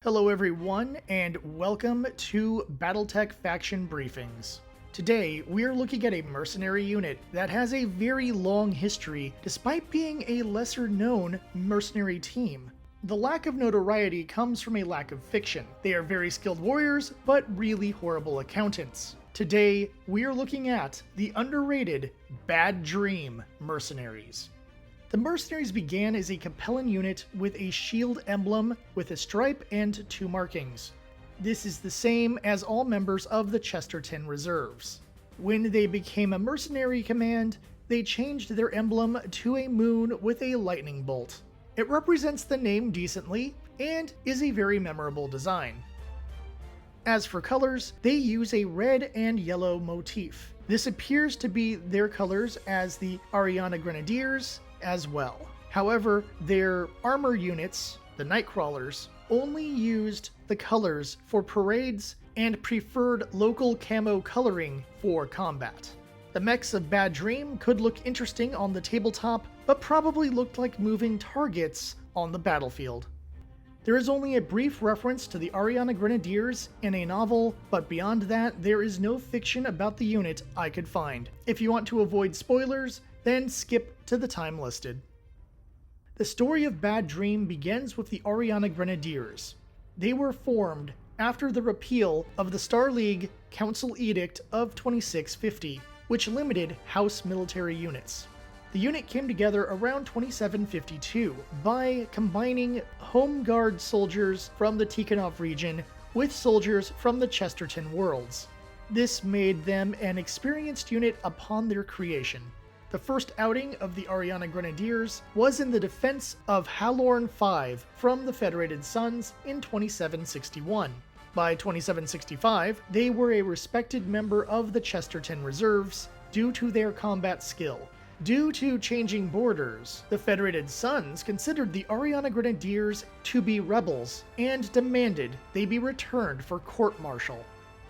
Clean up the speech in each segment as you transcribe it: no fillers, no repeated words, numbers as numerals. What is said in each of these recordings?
Hello everyone, and welcome to BattleTech Faction Briefings. Today, we are looking at a mercenary unit that has a very long history despite being a lesser-known mercenary team. The lack of notoriety comes from a lack of fiction. They are very skilled warriors, but really horrible accountants. Today, we are looking at the underrated Bad Dream mercenaries. The mercenaries began as a Capellan unit with a shield emblem with a stripe and 2 markings. This is the same as all members of the Chesterton Reserves. When they became a mercenary command, they changed their emblem to a moon with a lightning bolt. It represents the name decently and is a very memorable design. As for colors, they use a red and yellow motif. This appears to be their colors as the Ariana Grenadiers as well. However, their armor units, the Nightcrawlers, only used the colors for parades and preferred local camo coloring for combat. The mechs of Bad Dream could look interesting on the tabletop, but probably looked like moving targets on the battlefield. There is only a brief reference to the Ariana Grenadiers in a novel, but beyond that, there is no fiction about the unit I could find. If you want to avoid spoilers, then skip to the time listed. The story of Bad Dream begins with the Ariana Grenadiers. They were formed after the repeal of the Star League Council Edict of 2650, which limited house military units. The unit came together around 2752 by combining Home Guard soldiers from the Tikhonov region with soldiers from the Chesterton worlds. This made them an experienced unit upon their creation. The first outing of the Ariana Grenadiers was in the defense of Halorn V from the Federated Suns in 2761. By 2765, they were a respected member of the Chesterton Reserves due to their combat skill. Due to changing borders, the Federated Suns considered the Ariana Grenadiers to be rebels and demanded they be returned for court-martial.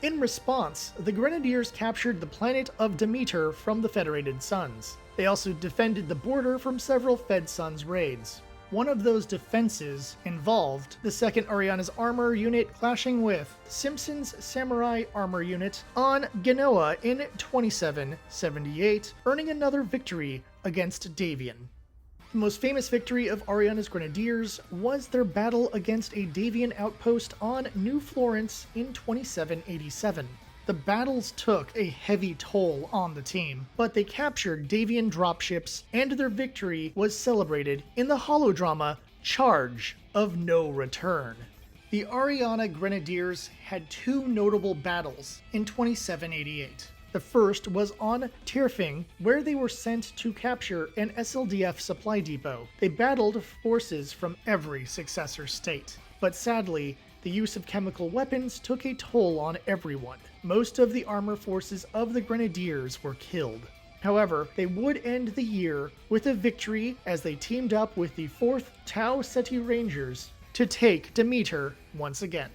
In response, the Grenadiers captured the planet of Demeter from the Federated Suns. They also defended the border from several Fed Suns raids. One of those defenses involved the 2nd Ariana's armor unit clashing with Simpson's Samurai armor unit on Genoa in 2778, earning another victory against Davian. The most famous victory of Ariana's Grenadiers was their battle against a Davian outpost on New Florence in 2787. The battles took a heavy toll on the team, but they captured Davian dropships, and their victory was celebrated in the holodrama Charge of No Return. The Ariana Grenadiers had 2 notable battles in 2788. The first was on Tirfing, where they were sent to capture an SLDF supply depot. They battled forces from every successor state, but sadly, the use of chemical weapons took a toll on everyone. Most of the armor forces of the Grenadiers were killed. However, they would end the year with a victory as they teamed up with the 4th Tau Ceti Rangers to take Demeter once again.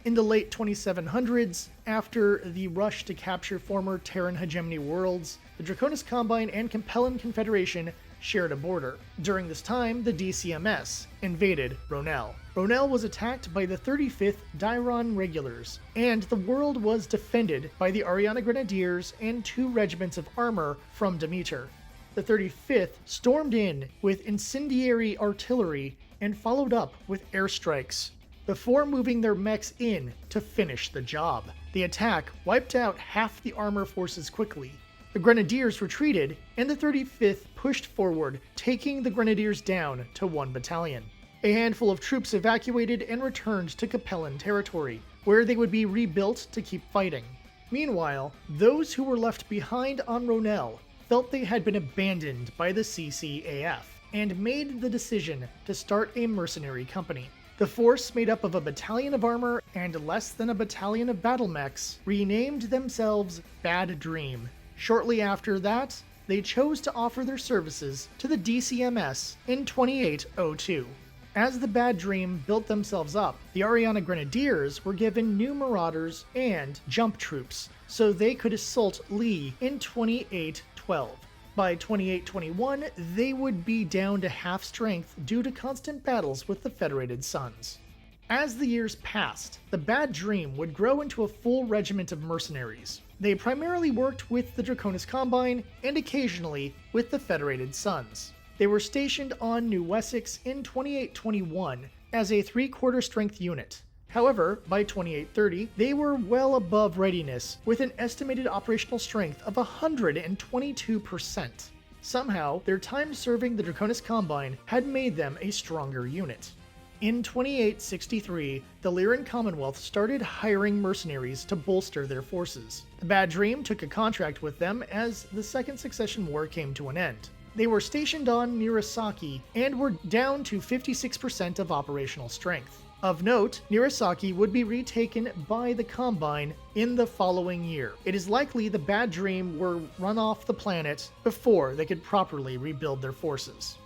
In the late 2700s, after the rush to capture former Terran hegemony worlds, the Draconis Combine and Capellan Confederation shared a border. During this time, the DCMS invaded Ronel. Ronel was attacked by the 35th Dairon Regulars, and the world was defended by the Ariana Grenadiers and 2 regiments of armor from Demeter. The 35th stormed in with incendiary artillery and followed up with airstrikes before moving their mechs in to finish the job. The attack wiped out half the armor forces quickly. The Grenadiers retreated, and the 35th pushed forward, taking the Grenadiers down to 1 battalion. A handful of troops evacuated and returned to Capellan territory, where they would be rebuilt to keep fighting. Meanwhile, those who were left behind on Ronel felt they had been abandoned by the CCAF, and made the decision to start a mercenary company. The force, made up of a battalion of armor and less than a battalion of battle mechs, renamed themselves Bad Dream. Shortly after that, they chose to offer their services to the DCMS in 2802. As the Bad Dream built themselves up, the Ariana Grenadiers were given new marauders and jump troops, so they could assault Lee in 2812. By 2821, they would be down to half strength due to constant battles with the Federated Suns. As the years passed, the Bad Dream would grow into a full regiment of mercenaries. They primarily worked with the Draconis Combine and occasionally with the Federated Sons. They were stationed on New Wessex in 2821 as a 3/4 strength unit. However, by 2830, they were well above readiness with an estimated operational strength of 122%. Somehow, their time serving the Draconis Combine had made them a stronger unit. In 2863, the Lyran Commonwealth started hiring mercenaries to bolster their forces. The Bad Dream took a contract with them as the Second Succession War came to an end. They were stationed on Nirasaki and were down to 56% of operational strength. Of note, Nirasaki would be retaken by the Combine in the following year. It is likely the Bad Dream were run off the planet before they could properly rebuild their forces.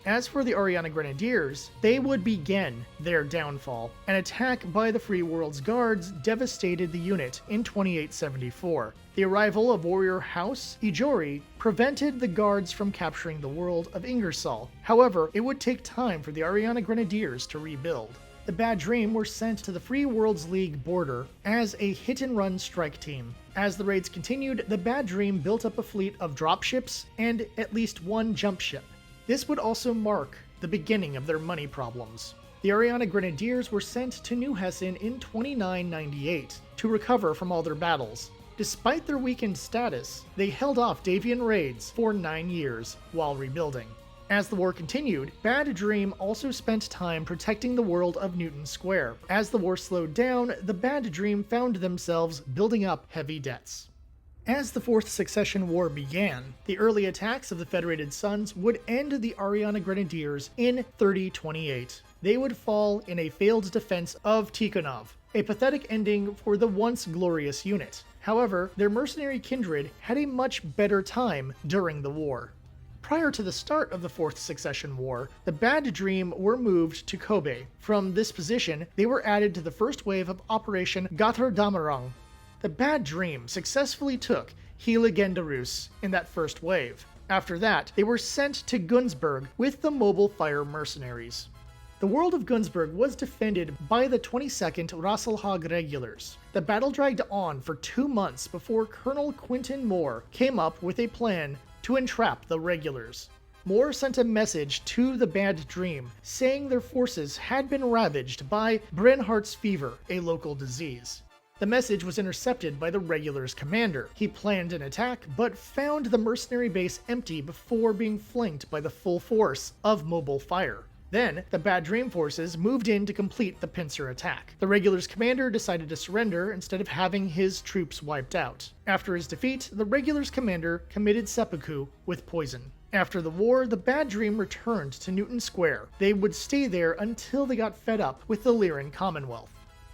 As for the Ariana Grenadiers, they would begin their downfall. An attack by the Free World's Guards devastated the unit in 2874. The arrival of warrior House Ijori prevented the Guards from capturing the world of Ingersoll. However, it would take time for the Ariana Grenadiers to rebuild. The Bad Dream were sent to the Free Worlds League border as a hit-and-run strike team. As the raids continued, the Bad Dream built up a fleet of dropships and at least one jump ship. This would also mark the beginning of their money problems. The Ariana Grenadiers were sent to New Hessen in 2998 to recover from all their battles. Despite their weakened status, they held off Davian raids for 9 years while rebuilding. As the war continued, Bad Dream also spent time protecting the world of Newton Square. As the war slowed down, the Bad Dream found themselves building up heavy debts. As the Fourth Succession War began, the early attacks of the Federated Sons would end the Ariana Grenadiers in 3028. They would fall in a failed defense of Tikhonov, a pathetic ending for the once glorious unit. However, their mercenary kindred had a much better time during the war. Prior to the start of the Fourth Succession War, the Bad Dream were moved to Kobe. From this position, they were added to the first wave of Operation Götterdämmerung. The Bad Dream successfully took Heiligendaruss in that first wave. After that, they were sent to Günzburg with the Mobile Fire Mercenaries. The world of Günzburg was defended by the 22nd Rasselhag Regulars. The battle dragged on for 2 months before Colonel Quinton Moore came up with a plan to entrap the Regulars. Moore sent a message to the Bad Dream saying their forces had been ravaged by Brenhart's fever, a local disease. The message was intercepted by the Regulars' commander. He planned an attack, but found the mercenary base empty before being flanked by the full force of Mobile Fire. Then, the Bad Dream forces moved in to complete the pincer attack. The Regulars' commander decided to surrender instead of having his troops wiped out. After his defeat, the Regulars' commander committed seppuku with poison. After the war, the Bad Dream returned to Newton Square. They would stay there until they got fed up with the Lyran Commonwealth.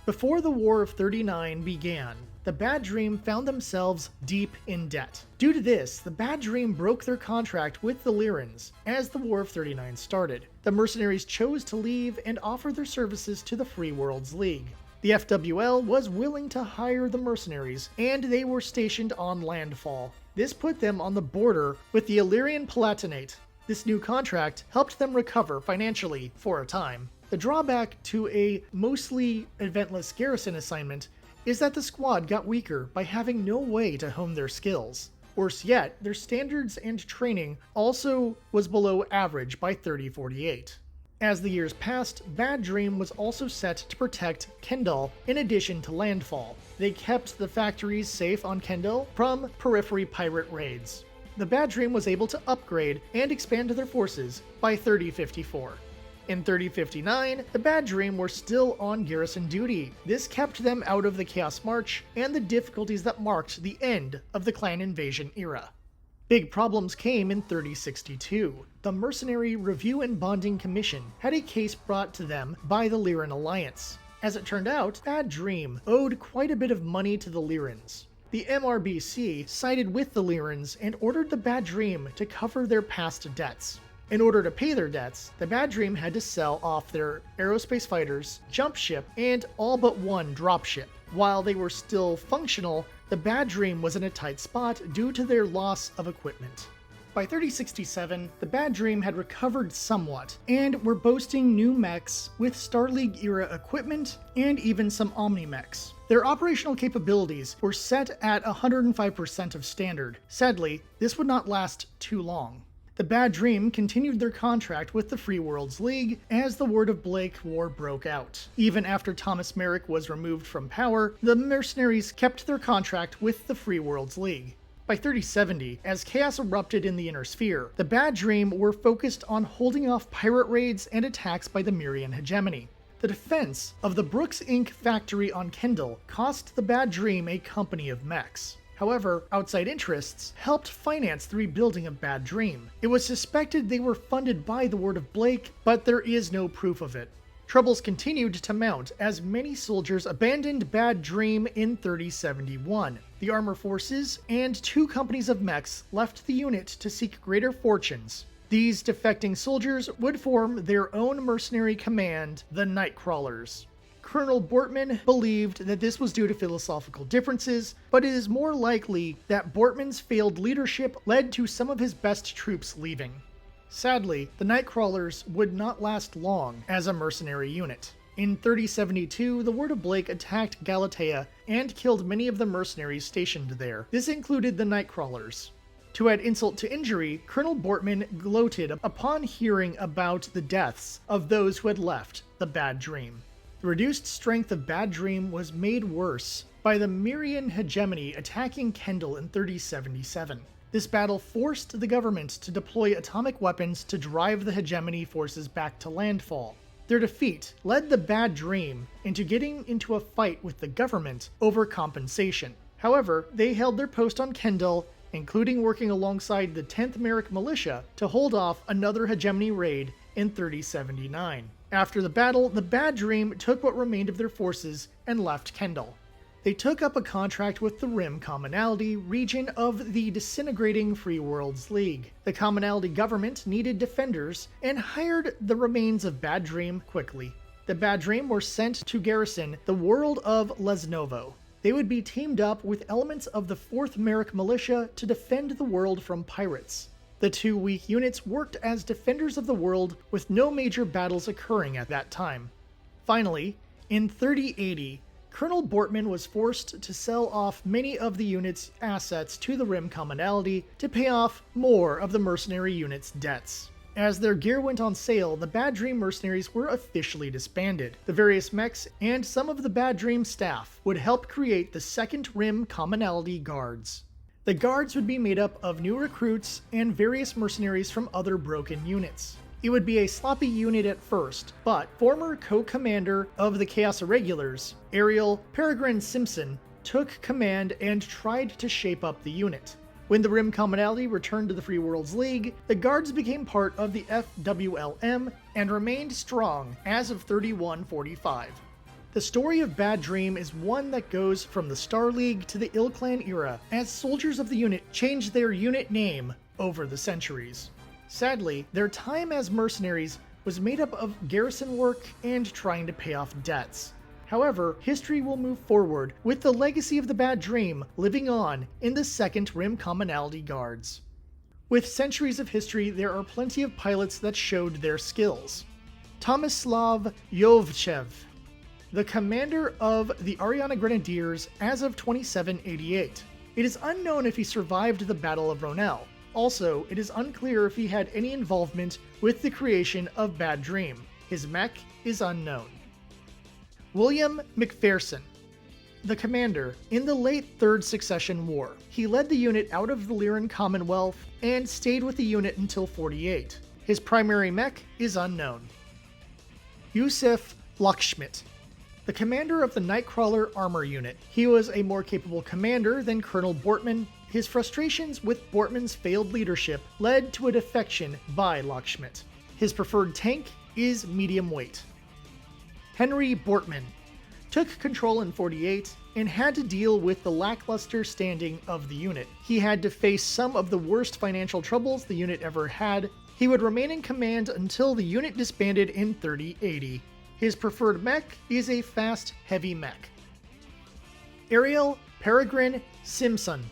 Before the War of 39 began, the Bad Dream found themselves deep in debt. Due to this, the Bad Dream broke their contract with the Lyrans as the War of 39 started. The mercenaries chose to leave and offer their services to the Free Worlds League. The FWL was willing to hire the mercenaries, and they were stationed on landfall. This put them on the border with the Illyrian Palatinate. This new contract helped them recover financially for a time. The drawback to a mostly eventless garrison assignment is that the squad got weaker by having no way to hone their skills. Worse yet, their standards and training also was below average by 3048. As the years passed, Bad Dream was also set to protect Kendall in addition to landfall. They kept the factories safe on Kendall from periphery pirate raids. The Bad Dream was able to upgrade and expand their forces by 3054. In 3059, the Bad Dream were still on garrison duty. This kept them out of the Chaos March and the difficulties that marked the end of the clan invasion era. Big problems came in 3062. The Mercenary Review and Bonding Commission had a case brought to them by the Lyran Alliance. As it turned out, Bad Dream owed quite a bit of money to the Lyrans. The MRBC sided with the Lyrans and ordered the Bad Dream to cover their past debts. In order to pay their debts, the Bad Dream had to sell off their aerospace fighters, jump ship, and all but one dropship. While they were still functional, the Bad Dream was in a tight spot due to their loss of equipment. By 3067, the Bad Dream had recovered somewhat, and were boasting new mechs with Star League-era equipment and even some Omni-mechs. Their operational capabilities were set at 105% of standard. Sadly, this would not last too long. The Bad Dream continued their contract with the Free Worlds League as the Word of Blake War broke out. Even after Thomas Merrick was removed from power, the mercenaries kept their contract with the Free Worlds League. By 3070, as chaos erupted in the Inner Sphere, the Bad Dream were focused on holding off pirate raids and attacks by the Mirian hegemony. The defense of the Brooks Inc. factory on Kendall cost the Bad Dream a company of mechs. However, outside interests helped finance the rebuilding of Bad Dream. It was suspected they were funded by the Word of Blake, but there is no proof of it. Troubles continued to mount as many soldiers abandoned Bad Dream in 3071. The Armor Forces and 2 companies of mechs left the unit to seek greater fortunes. These defecting soldiers would form their own mercenary command, the Nightcrawlers. Colonel Bortman believed that this was due to philosophical differences, but it is more likely that Bortman's failed leadership led to some of his best troops leaving. Sadly, the Nightcrawlers would not last long as a mercenary unit. In 3072, the Word of Blake attacked Galatea and killed many of the mercenaries stationed there. This included the Nightcrawlers. To add insult to injury, Colonel Bortman gloated upon hearing about the deaths of those who had left the Bad Dream. The reduced strength of Bad Dream was made worse by the Mirian hegemony attacking Kendall in 3077. This battle forced the government to deploy atomic weapons to drive the hegemony forces back to landfall. Their defeat led the Bad Dream into getting into a fight with the government over compensation. However, they held their post on Kendall, including working alongside the 10th Merrick Militia to hold off another hegemony raid in 3079. After the battle, the Bad Dream took what remained of their forces and left Kendall. They took up a contract with the Rim Commonality region of the disintegrating Free Worlds League. The Commonality government needed defenders and hired the remains of Bad Dream quickly. The Bad Dream were sent to garrison the world of Lesnovo. They would be teamed up with elements of the 4th Merrick Militia to defend the world from pirates. The 2 weak units worked as defenders of the world with no major battles occurring at that time. Finally, in 3080, Colonel Bortman was forced to sell off many of the unit's assets to the Rim Commonality to pay off more of the mercenary unit's debts. As their gear went on sale, the Bad Dream mercenaries were officially disbanded. The various mechs and some of the Bad Dream staff would help create the 2nd Rim Commonality Guards. The Guards would be made up of new recruits and various mercenaries from other broken units. It would be a sloppy unit at first, but former co-commander of the Chaos Irregulars, Ariel Peregrine Simpson, took command and tried to shape up the unit. When the Rim Commonality returned to the Free Worlds League, the Guards became part of the FWLM and remained strong as of 3145. The story of Bad Dream is one that goes from the Star League to the Ill-Clan era, as soldiers of the unit changed their unit name over the centuries. Sadly, their time as mercenaries was made up of garrison work and trying to pay off debts. However, history will move forward with the legacy of the Bad Dream living on in the 2nd Rim Commonality Guards. With centuries of history, there are plenty of pilots that showed their skills. Tomislav Yovchev, the commander of the Ariana Grenadiers as of 2788. It is unknown if he survived the Battle of Ronel. Also, it is unclear if he had any involvement with the creation of Bad Dream. His mech is unknown. William McPherson, the commander in the late Third Succession War. He led the unit out of the Lyran Commonwealth and stayed with the unit until 48. His primary mech is unknown. Yusuf Lockschmidt, the commander of the Nightcrawler Armor Unit. He was a more capable commander than Colonel Bortman. His frustrations with Bortman's failed leadership led to a defection by Lockschmidt. His preferred tank is medium weight. Henry Bortman took control in 48 and had to deal with the lackluster standing of the unit. He had to face some of the worst financial troubles the unit ever had. He would remain in command until the unit disbanded in 3080. His preferred mech is a fast, heavy mech. Ariel Peregrine Simpson,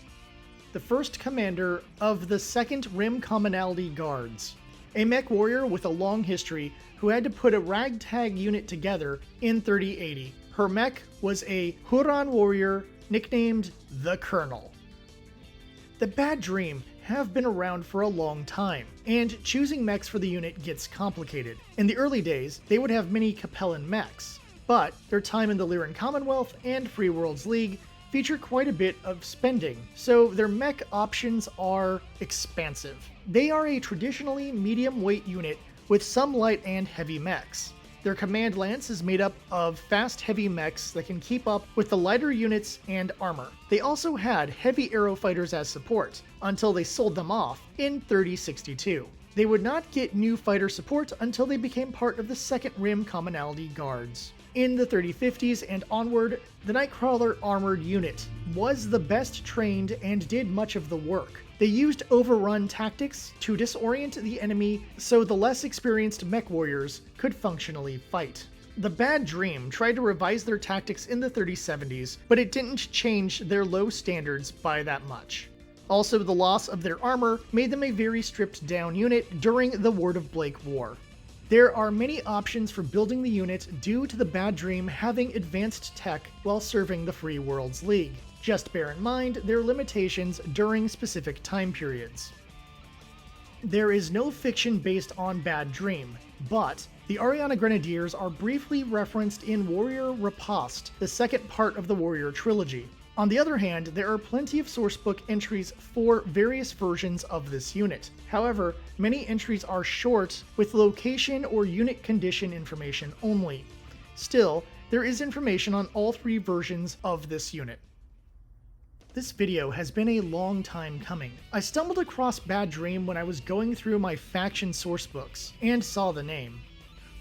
the first commander of the 2nd Rim Commonality Guards, a mech warrior with a long history who had to put a ragtag unit together in 3080. Her mech was a Huron warrior nicknamed the Colonel. The Bad Dream have been around for a long time, and choosing mechs for the unit gets complicated. In the early days, they would have many Capellan mechs, but their time in the Rim Commonwealth and Free Worlds League feature quite a bit of spending, so their mech options are expansive. They are a traditionally medium weight unit with some light and heavy mechs. Their command lance is made up of fast heavy mechs that can keep up with the lighter units and armor. They also had heavy arrow fighters as support, until they sold them off in 3062. They would not get new fighter support until they became part of the 2nd Rim Commonality Guards. In the 3050s and onward, the Nightcrawler armored unit was the best trained and did much of the work. They used overrun tactics to disorient the enemy so the less experienced mech warriors could functionally fight. The Bad Dream tried to revise their tactics in the 3070s, but it didn't change their low standards by that much. Also, the loss of their armor made them a very stripped down unit during the Ward of Blake War. There are many options for building the unit due to the Bad Dream having advanced tech while serving the Free Worlds League. Just bear in mind their limitations during specific time periods. There is no fiction based on Bad Dream, but the Ariana Grenadiers are briefly referenced in Warrior Riposte, the second part of the Warrior trilogy. On the other hand, there are plenty of sourcebook entries for various versions of this unit. However, many entries are short with location or unit condition information only. Still, there is information on all 3 versions of this unit. This video has been a long time coming. I stumbled across Bad Dream when I was going through my faction sourcebooks and saw the name.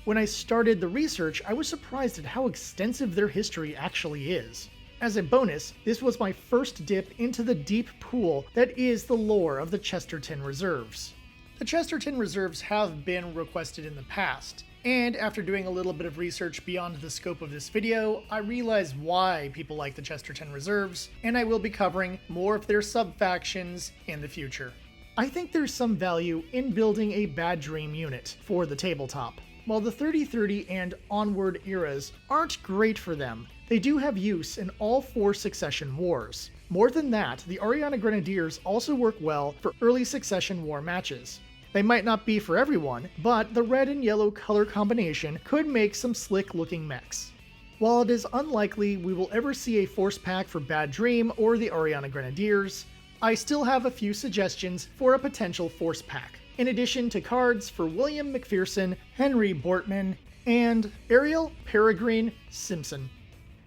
When I started the research, I was surprised at how extensive their history actually is. As a bonus, this was my first dip into the deep pool that is the lore of the Chesterton Reserves. The Chesterton Reserves have been requested in the past, and after doing a little bit of research beyond the scope of this video, I realized why people like the Chesterton Reserves, and I will be covering more of their sub-factions in the future. I think there's some value in building a Bad Dream unit for the tabletop. While the 3030 and onward eras aren't great for them, they do have use in all 4 Succession Wars. More than that, the Ariana Grenadiers also work well for early Succession War matches. They might not be for everyone, but the red and yellow color combination could make some slick looking mechs. While it is unlikely we will ever see a force pack for Bad Dream or the Ariana Grenadiers, I still have a few suggestions for a potential force pack, in addition to cards for William McPherson, Henry Bortman, and Ariel Peregrine Simpson.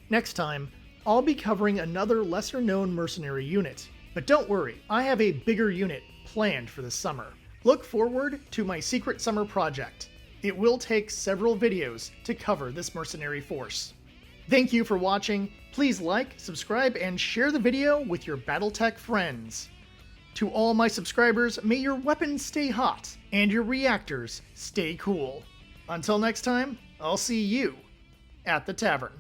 Next time, I'll be covering another lesser-known mercenary unit. But don't worry, I have a bigger unit planned for the summer. Look forward to my secret summer project. It will take several videos to cover this mercenary force. Thank you for watching. Please like, subscribe, and share the video with your BattleTech friends. To all my subscribers, may your weapons stay hot and your reactors stay cool. Until next time, I'll see you at the tavern.